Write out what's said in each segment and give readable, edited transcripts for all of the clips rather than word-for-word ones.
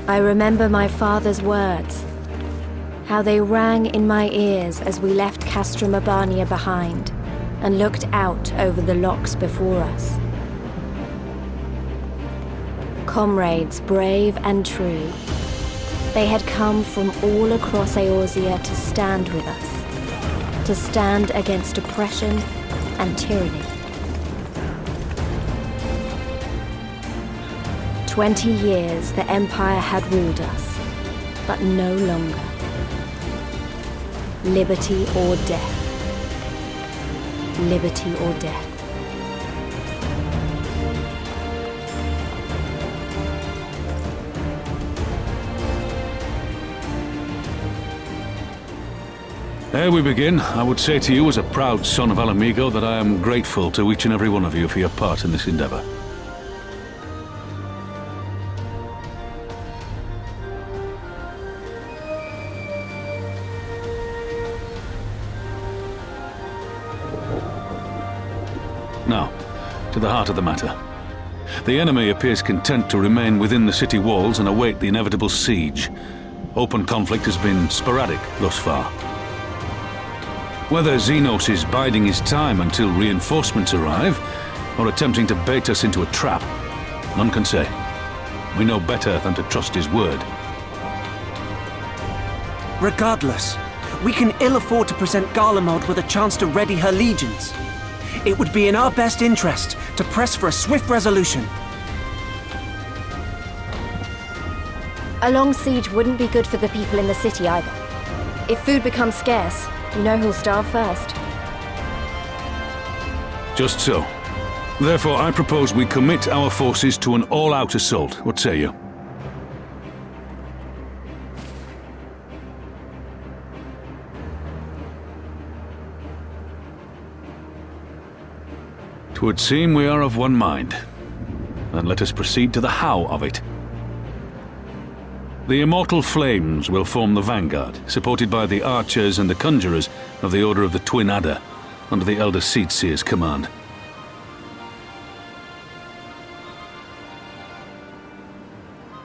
I remember my father's words, how they rang in my ears as we left Castra Mabania behind and looked out over the locks before us. Comrades brave and true, they had come from all across Eorzea to stand with us, to stand against oppression and tyranny. 20 years the Empire had ruled us, but no longer. Liberty or death. Liberty or death. Ere we begin, I would say to you as a proud son of Ala Mhigan that I am grateful to each and every one of you for your part in this endeavor. Now, to the heart of the matter. The enemy appears content to remain within the city walls and await the inevitable siege. Open conflict has been sporadic thus far. Whether Xenos is biding his time until reinforcements arrive, or attempting to bait us into a trap, none can say. We know better than to trust his word. Regardless, we can ill afford to present Garlemald with a chance to ready her legions. It would be in our best interest to press for a swift resolution. A long siege wouldn't be good for the people in the city either. If food becomes scarce, you know who'll starve first. Just so. Therefore, I propose we commit our forces to an all-out assault. What say you? Twould seem we are of one mind. Then let us proceed to the how of it. The Immortal Flames will form the vanguard, supported by the archers and the conjurers of the Order of the Twin Adder, under the Elder Seedseer's command.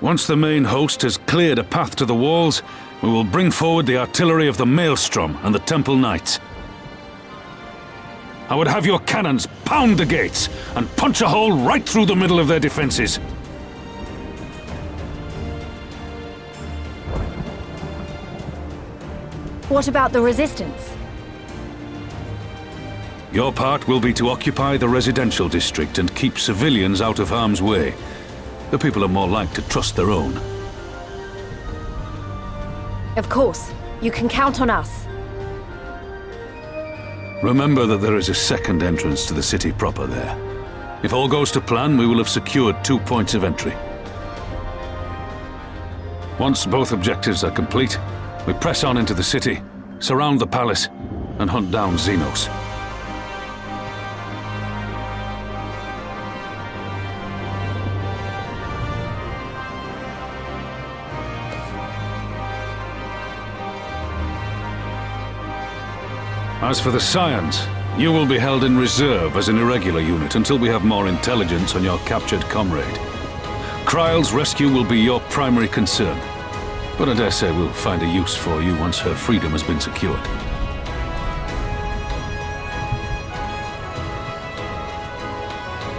Once the main host has cleared a path to the walls, we will bring forward the artillery of the Maelstrom and the Temple Knights. I would have your cannons pound the gates and punch a hole right through the middle of their defenses. What about the resistance? Your part will be to occupy the residential district and keep civilians out of harm's way. The people are more like to trust their own. Of course. You can count on us. Remember that there is a second entrance to the city proper there. If all goes to plan, we will have secured 2 points of entry. Once both objectives are complete, we press on into the city, surround the palace, and hunt down Xenos. As for the Scions, you will be held in reserve as an irregular unit until we have more intelligence on your captured comrade. Krile's rescue will be your primary concern, but I dare say we'll find a use for you once her freedom has been secured.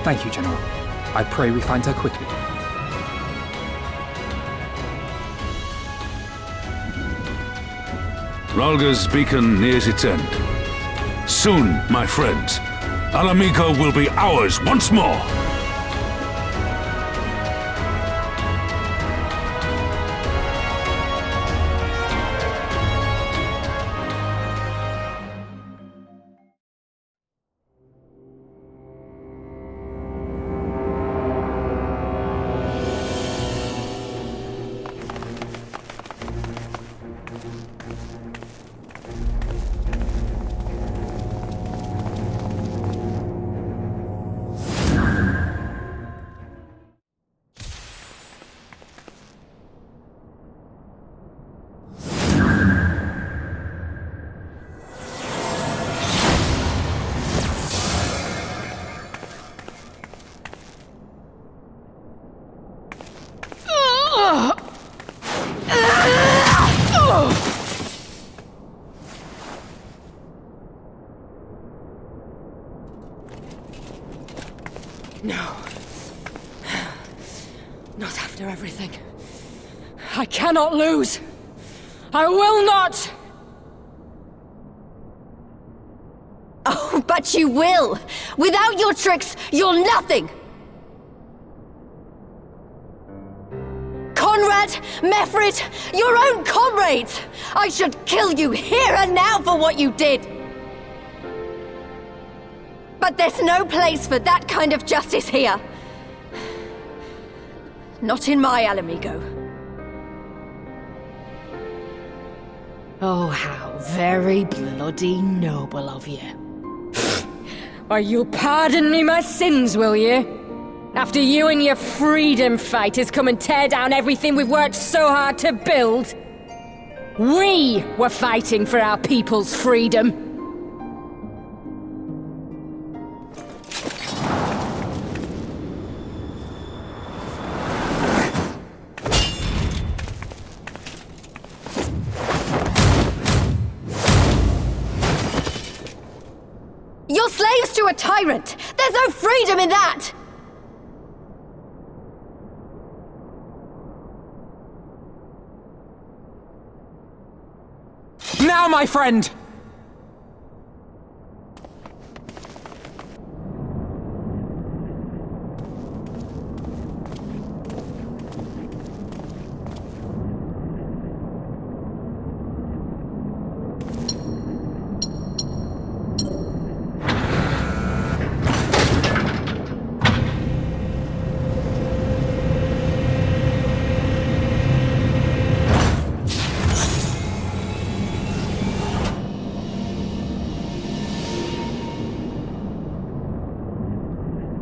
Thank you, General. I pray we find her quickly. Rhalga's beacon nears its end. Soon, my friends, Ala Mhigan will be ours once more! No. Not after everything. I cannot lose! I will not! Oh, but you will! Without your tricks, you're nothing! Conrad, Mefrid, your own comrades! I should kill you here and now for what you did! But there's no place for that kind of justice here. Not in my Ala Mhigan. Oh, how very bloody noble of you. Why, you'll pardon me my sins, will you? After you and your freedom fighters come and tear down everything we've worked so hard to build? We were fighting for our people's freedom. You're slaves to a tyrant! There's no freedom in that! Now, my friend!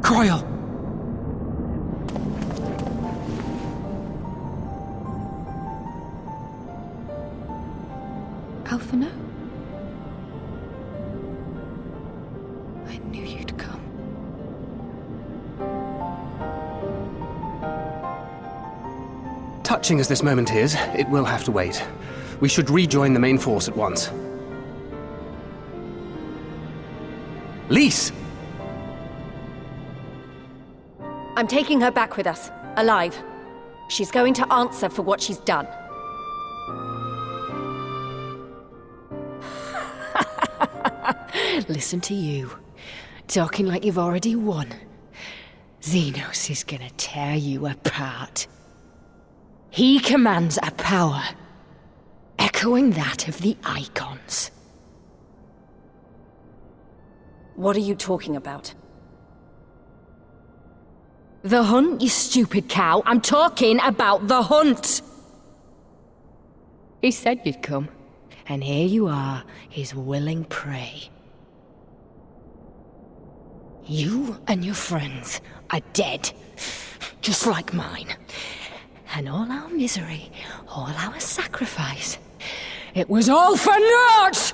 Krile! Alphino? I knew you'd come. Touching as this moment is, it will have to wait. We should rejoin the main force at once. Lise! I'm taking her back with us, alive. She's going to answer for what she's done. Listen to you, talking like you've already won. Xenos is gonna tear you apart. He commands a power, echoing that of the Icons. What are you talking about? The hunt, you stupid cow. I'm talking about the hunt! He said you'd come, and here you are, his willing prey. You and your friends are dead, just like mine. And all our misery, all our sacrifice, it was all for naught!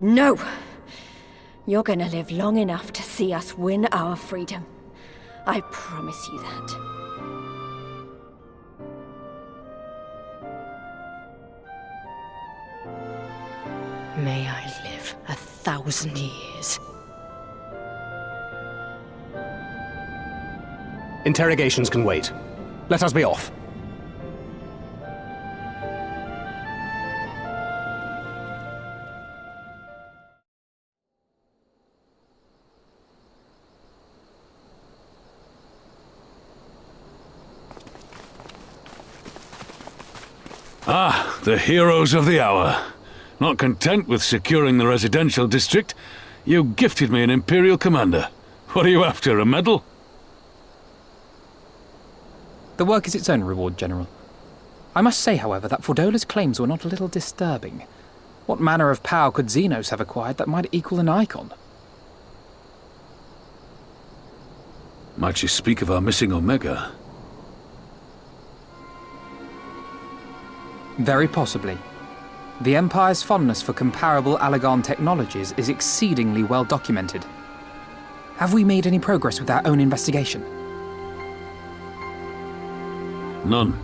No! You're gonna live long enough to see us win our freedom. I promise you that. May I live 1,000 years. Interrogations can wait. Let us be off. Ah, the heroes of the hour. Not content with securing the residential district, you gifted me an Imperial commander. What are you after, a medal? The work is its own reward, General. I must say, however, that Fordola's claims were not a little disturbing. What manner of power could Xenos have acquired that might equal an Icon? Might she speak of our missing Omega? Very possibly. The Empire's fondness for comparable Allagan technologies is exceedingly well documented. Have we made any progress with our own investigation? None.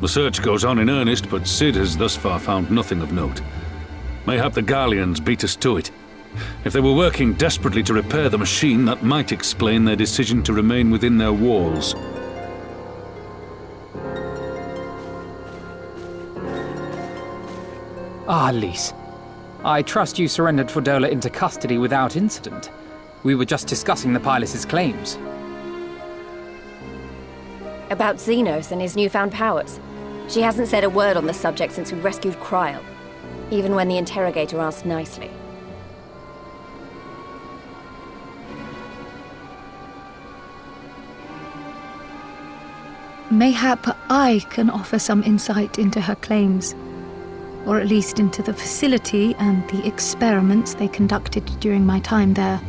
The search goes on in earnest, but Cid has thus far found nothing of note. Mayhap the Garleans beat us to it. If they were working desperately to repair the machine, that might explain their decision to remain within their walls. Ah, Lys. I trust you surrendered Fordola into custody without incident. We were just discussing the pilot's claims. About Xenos and his newfound powers. She hasn't said a word on the subject since we rescued Krile, even when the interrogator asked nicely. Mayhap I can offer some insight into her claims, or at least into the facility and the experiments they conducted during my time there.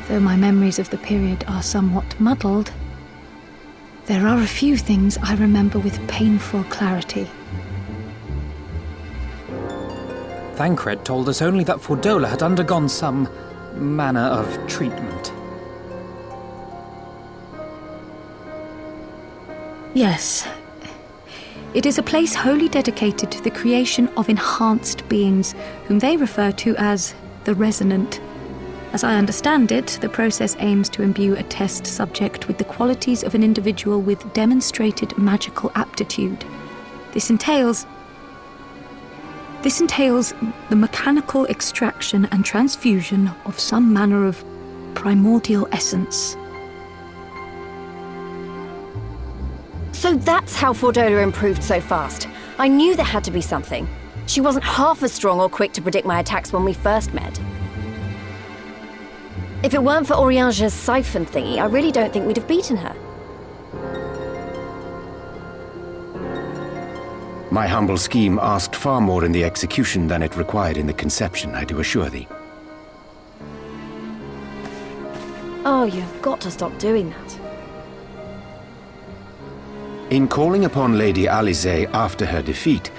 Though my memories of the period are somewhat muddled, there are a few things I remember with painful clarity. Thancred told us only that Fordola had undergone some manner of treatment. Yes. It is a place wholly dedicated to the creation of enhanced beings, whom they refer to as the Resonant. As I understand it, the process aims to imbue a test subject with the qualities of an individual with demonstrated magical aptitude. This entails the mechanical extraction and transfusion of some manner of primordial essence. So that's how Fordola improved so fast. I knew there had to be something. She wasn't half as strong or quick to predict my attacks when we first met. If it weren't for Urianger's siphon thingy, I really don't think we'd have beaten her. My humble scheme asked far more in the execution than it required in the conception, I do assure thee. Oh, you've got to stop doing that. In calling upon Lady Alisaie after her defeat,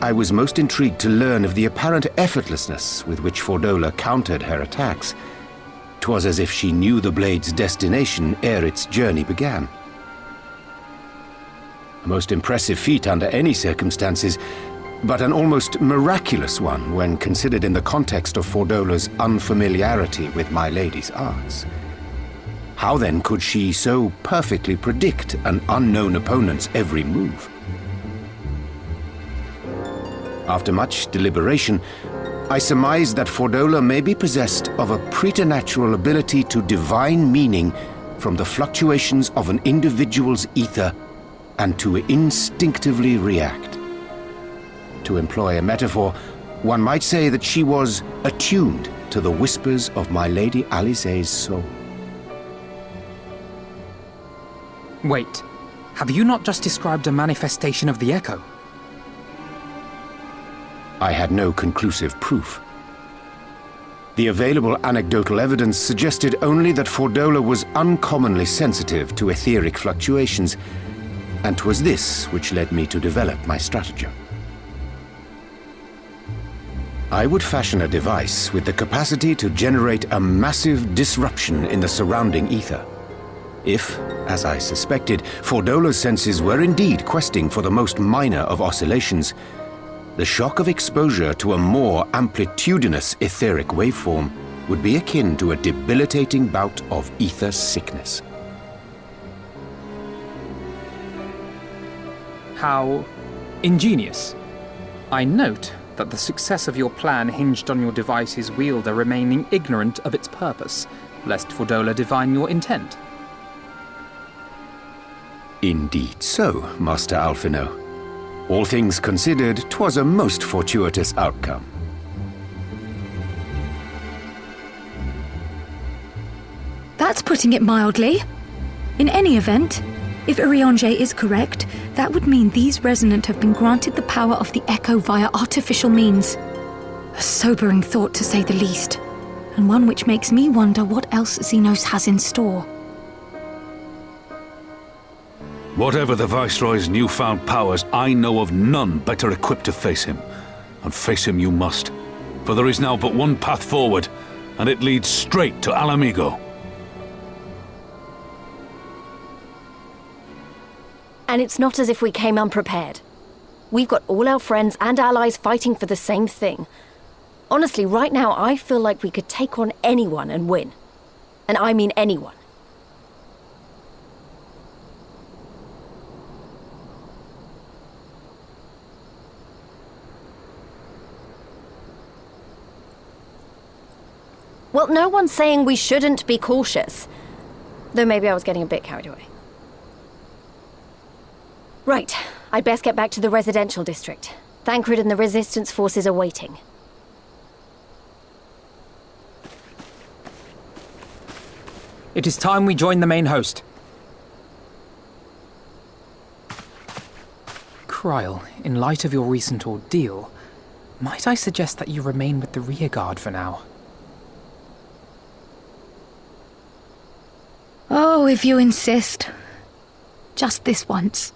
I was most intrigued to learn of the apparent effortlessness with which Fordola countered her attacks. 'Twas as if she knew the blade's destination ere its journey began. A most impressive feat under any circumstances, but an almost miraculous one when considered in the context of Fordola's unfamiliarity with my lady's arts. How then could she so perfectly predict an unknown opponent's every move? After much deliberation, I surmised that Fordola may be possessed of a preternatural ability to divine meaning from the fluctuations of an individual's ether and to instinctively react. To employ a metaphor, one might say that she was attuned to the whispers of my Lady Alisaie's soul. Wait, have you not just described a manifestation of the Echo? I had no conclusive proof. The available anecdotal evidence suggested only that Fordola was uncommonly sensitive to etheric fluctuations, and 'twas this which led me to develop my stratagem. I would fashion a device with the capacity to generate a massive disruption in the surrounding ether. If, as I suspected, Fordola's senses were indeed questing for the most minor of oscillations, the shock of exposure to a more amplitudinous etheric waveform would be akin to a debilitating bout of ether sickness. How ingenious. I note that the success of your plan hinged on your device's wielder remaining ignorant of its purpose, lest Fordola divine your intent. Indeed so, Master Alphino. All things considered, 'twas a most fortuitous outcome. That's putting it mildly. In any event, if Urianger is correct, that would mean these Resonant have been granted the power of the Echo via artificial means. A sobering thought, to say the least, and one which makes me wonder what else Xenos has in store. Whatever the Viceroy's newfound powers, I know of none better equipped to face him. And face him you must. For there is now but one path forward, and it leads straight to Ala Mhigan. And it's not as if we came unprepared. We've got all our friends and allies fighting for the same thing. Honestly, right now, I feel like we could take on anyone and win. And I mean anyone. Well, no one's saying we shouldn't be cautious. Though maybe I was getting a bit carried away. Right, I'd best get back to the residential district. Thancred and the Resistance forces are waiting. It is time we join the main host. Krile, in light of your recent ordeal, might I suggest that you remain with the rearguard for now? Oh, if you insist. Just this once.